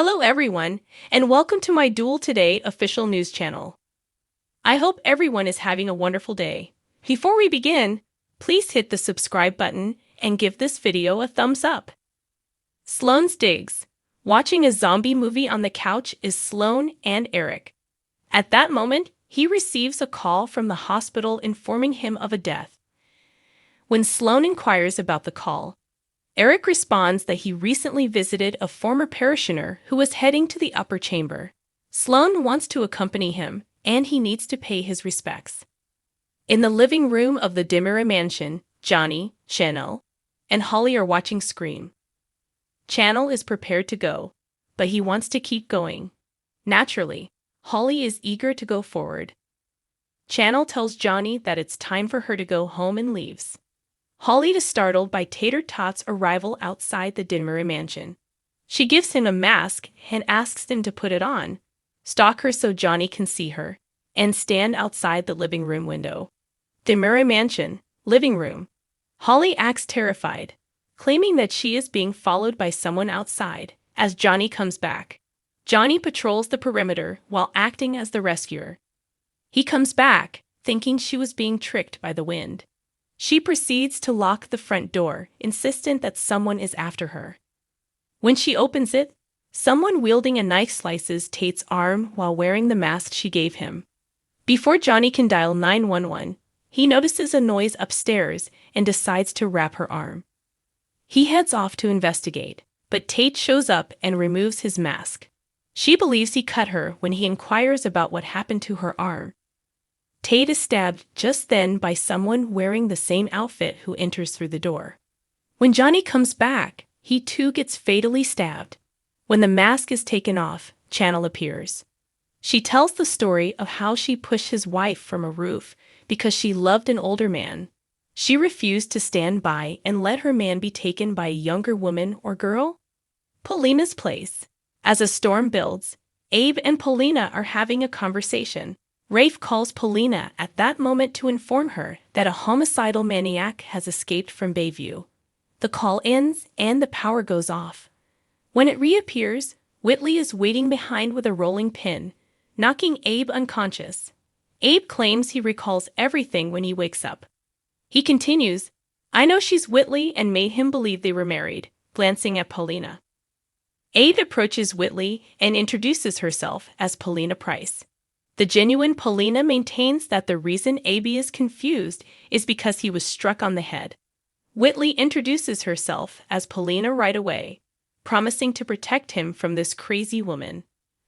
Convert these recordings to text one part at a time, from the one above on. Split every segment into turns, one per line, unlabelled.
Hello everyone, and welcome to my Duel Today official news channel. I hope everyone is having a wonderful day. Before we begin, please hit the subscribe button and give this video a thumbs up. Sloane's digs. Watching a zombie movie on the couch is Sloane and Eric. At that moment, he receives a call from the hospital informing him of a death. When Sloane inquires about the call, Eric responds that he recently visited a former parishioner who was heading to the upper chamber. Sloane wants to accompany him, and he needs to pay his respects. In the living room of the Dimera mansion, Johnny, Chanel, and Holly are watching Scream. Chanel is prepared to go, but he wants to keep going. Naturally, Holly is eager to go forward. Chanel tells Johnny that it's time for her to go home and leaves. Holly is startled by Tater Tot's arrival outside the Dimera mansion. She gives him a mask and asks him to put it on, stalk her so Johnny can see her, and stand outside the living room window. Dimera mansion, living room. Holly acts terrified, claiming that she is being followed by someone outside, as Johnny comes back. Johnny patrols the perimeter while acting as the rescuer. He comes back, thinking she was being tricked by the wind. She proceeds to lock the front door, insistent that someone is after her. When she opens it, someone wielding a knife slices Tate's arm while wearing the mask she gave him. Before Johnny can dial 911, he notices a noise upstairs and decides to wrap her arm. He heads off to investigate, but Tate shows up and removes his mask. She believes he cut her when he inquires about what happened to her arm. Tate is stabbed just then by someone wearing the same outfit who enters through the door. When Johnny comes back, he too gets fatally stabbed. When the mask is taken off, Chanel appears. She tells the story of how she pushed his wife from a roof because she loved an older man. She refused to stand by and let her man be taken by a younger woman or girl. Paulina's place. As a storm builds, Abe and Paulina are having a conversation. Rafe calls Paulina at that moment to inform her that a homicidal maniac has escaped from Bayview. The call ends and the power goes off. When it reappears, Whitley is waiting behind with a rolling pin, knocking Abe unconscious. Abe claims he recalls everything when he wakes up. He continues, "I know she's Whitley," and made him believe they were married, glancing at Paulina. Abe approaches Whitley and introduces herself as Paulina Price. The genuine Paulina maintains that the reason Abe is confused is because he was struck on the head. Whitley introduces herself as Paulina right away, promising to protect him from this crazy woman.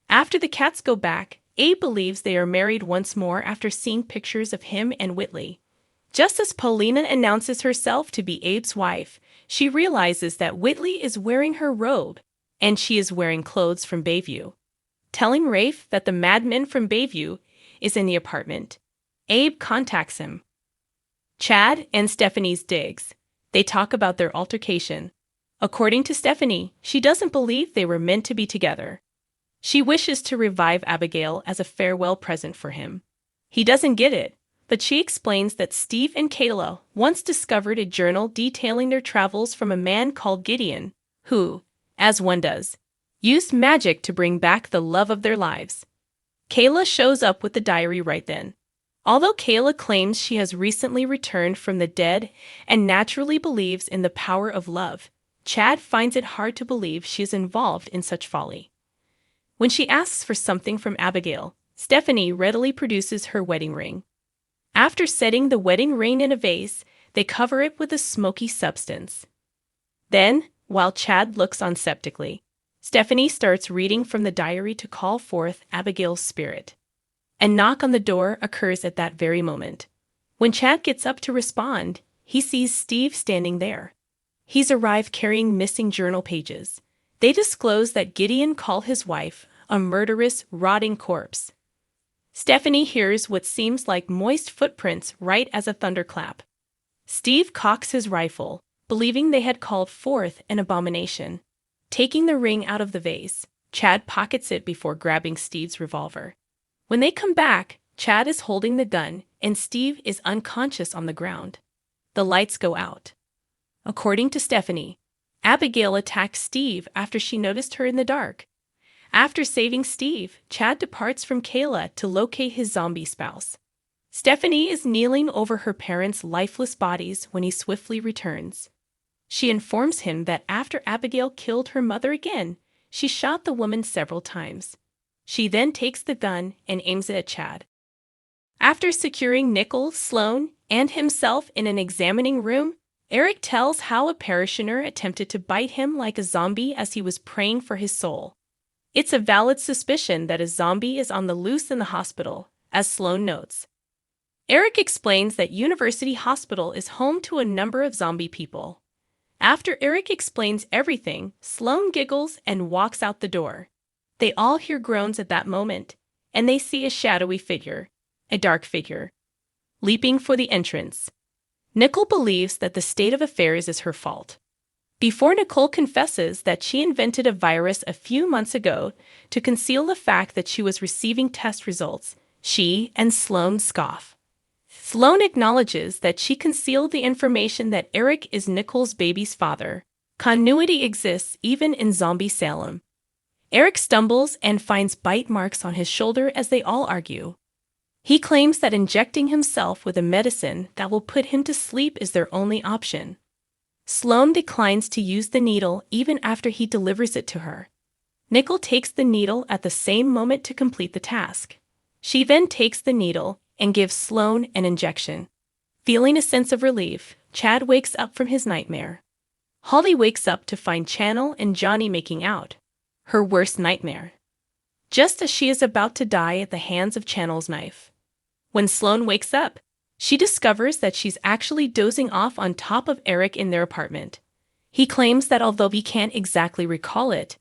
After the cats go back, Abe believes they are married once more after seeing pictures of him and Whitley. Just as Paulina announces herself to be Abe's wife, she realizes that Whitley is wearing her robe, and she is wearing clothes from Bayview. Telling Rafe that the madman from Bayview is in the apartment, Abe contacts him. Chad and Stephanie's digs. They talk about their altercation. According to Stephanie, she doesn't believe they were meant to be together. She wishes to revive Abigail as a farewell present for him. He doesn't get it, but she explains that Steve and Kayla once discovered a journal detailing their travels from a man called Gideon, who, as one does, used magic to bring back the love of their lives. Kayla shows up with the diary right then. Although Kayla claims she has recently returned from the dead and naturally believes in the power of love, Chad finds it hard to believe she is involved in such folly. When she asks for something from Abigail, Stephanie readily produces her wedding ring. After setting the wedding ring in a vase, they cover it with a smoky substance. Then, while Chad looks on skeptically, Stephanie starts reading from the diary to call forth Abigail's spirit. A knock on the door occurs at that very moment. When Chad gets up to respond, he sees Steve standing there. He's arrived carrying missing journal pages. They disclose that Gideon called his wife a murderous, rotting corpse. Stephanie hears what seems like moist footprints right as a thunderclap. Steve cocks his rifle, believing they had called forth an abomination. Taking the ring out of the vase, Chad pockets it before grabbing Steve's revolver. When they come back, Chad is holding the gun and Steve is unconscious on the ground. The lights go out. According to Stephanie, Abigail attacked Steve after she noticed her in the dark. After saving Steve, Chad departs from Kayla to locate his zombie spouse. Stephanie is kneeling over her parents' lifeless bodies when he swiftly returns. She informs him that after Abigail killed her mother again, she shot the woman several times. She then takes the gun and aims it at Chad. After securing Nickel, Sloan, and himself in an examining room, Eric tells how a parishioner attempted to bite him like a zombie as he was praying for his soul. It's a valid suspicion that a zombie is on the loose in the hospital, as Sloan notes. Eric explains that University Hospital is home to a number of zombie people. After Eric explains everything, Sloan giggles and walks out the door. They all hear groans at that moment, and they see a shadowy figure, a dark figure, leaping for the entrance. Nicole believes that the state of affairs is her fault. Before Nicole confesses that she invented a virus a few months ago to conceal the fact that she was receiving test results, she and Sloan scoff. Sloan acknowledges that she concealed the information that Eric is Nicole's baby's father. Continuity exists even in zombie Salem. Eric stumbles and finds bite marks on his shoulder as they all argue. He claims that injecting himself with a medicine that will put him to sleep is their only option. Sloan declines to use the needle even after he delivers it to her. Nicole takes the needle at the same moment to complete the task. She then takes the needle and gives Sloan an injection. Feeling a sense of relief, Chad wakes up from his nightmare. Holly wakes up to find Channel and Johnny making out. Her worst nightmare. Just as she is about to die at the hands of Channel's knife. When Sloan wakes up, she discovers that she's actually dozing off on top of Eric in their apartment. He claims that although he can't exactly recall it,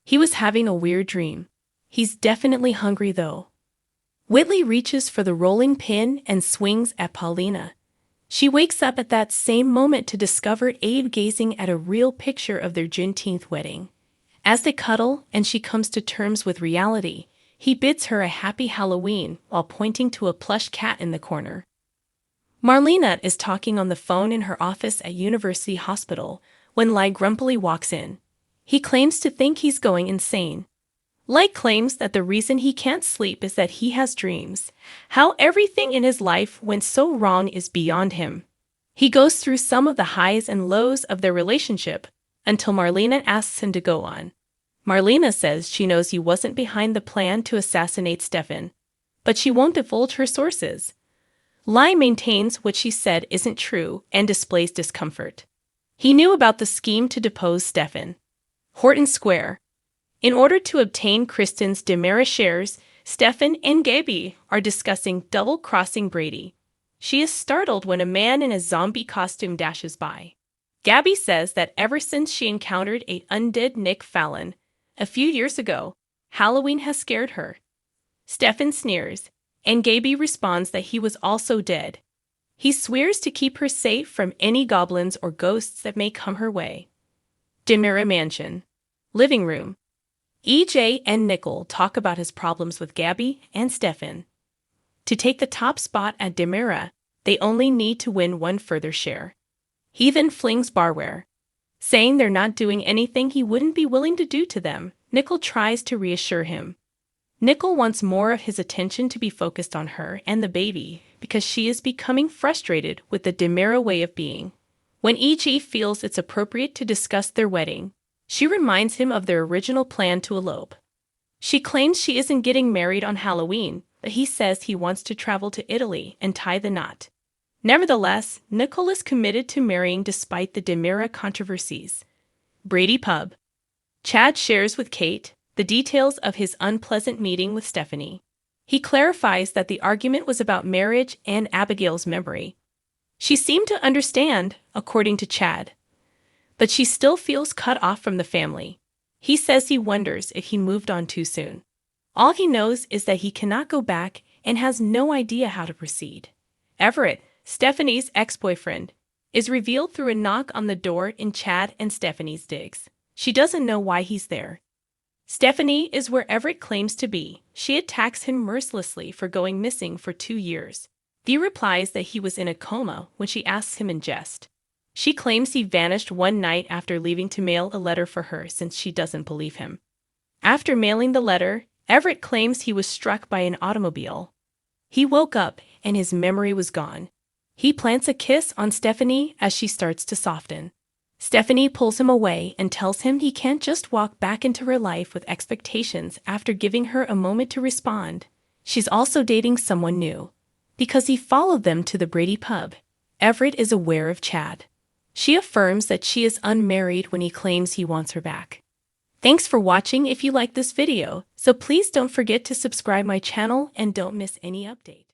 he was having a weird dream. He's definitely hungry though. Whitley reaches for the rolling pin and swings at Paulina. She wakes up at that same moment to discover Abe gazing at a real picture of their Juneteenth wedding. As they cuddle and she comes to terms with reality, he bids her a happy Halloween while pointing to a plush cat in the corner. Marlena is talking on the phone in her office at University Hospital when Lai grumpily walks in. He claims to think he's going insane. Lai claims that the reason he can't sleep is that he has dreams. How everything in his life went so wrong is beyond him. He goes through some of the highs and lows of their relationship until Marlena asks him to go on. Marlena says she knows he wasn't behind the plan to assassinate Stefan, but she won't divulge her sources. Lai maintains what she said isn't true and displays discomfort. He knew about the scheme to depose Stefan. Horton Square. In order to obtain Kristen's Demera shares, Stefan and Gaby are discussing double-crossing Brady. She is startled when a man in a zombie costume dashes by. Gaby says that ever since she encountered a undead Nick Fallon a few years ago, Halloween has scared her. Stefan sneers, and Gaby responds that he was also dead. He swears to keep her safe from any goblins or ghosts that may come her way. Demera Mansion. Living room. EJ and Nicole talk about his problems with Gaby and Stefan. To take the top spot at Demera, they only need to win one further share. He then flings barware. Saying they're not doing anything he wouldn't be willing to do to them, Nicole tries to reassure him. Nicole wants more of his attention to be focused on her and the baby because she is becoming frustrated with the Demera way of being. When EJ feels it's appropriate to discuss their wedding, she reminds him of their original plan to elope. She claims she isn't getting married on Halloween, but he says he wants to travel to Italy and tie the knot. Nevertheless, Nicole is committed to marrying despite the Demera controversies. Brady Pub. Chad shares with Kate the details of his unpleasant meeting with Stephanie. He clarifies that the argument was about marriage and Abigail's memory. She seemed to understand, according to Chad, but she still feels cut off from the family. He says he wonders if he moved on too soon. All he knows is that he cannot go back and has no idea how to proceed. Everett, Stephanie's ex-boyfriend, is revealed through a knock on the door in Chad and Stephanie's digs. She doesn't know why he's there. Stephanie is where Everett claims to be. She attacks him mercilessly for going missing for 2 years. Dee replies that he was in a coma when she asks him in jest. She claims he vanished one night after leaving to mail a letter for her since she doesn't believe him. After mailing the letter, Everett claims he was struck by an automobile. He woke up and his memory was gone. He plants a kiss on Stephanie as she starts to soften. Stephanie pulls him away and tells him he can't just walk back into her life with expectations after giving her a moment to respond. She's also dating someone new. Because he followed them to the Brady pub, Everett is aware of Chad. She affirms that she is unmarried when he claims he wants her back. Thanks for watching. If you like this video, so please don't forget to subscribe my channel and don't miss any updates.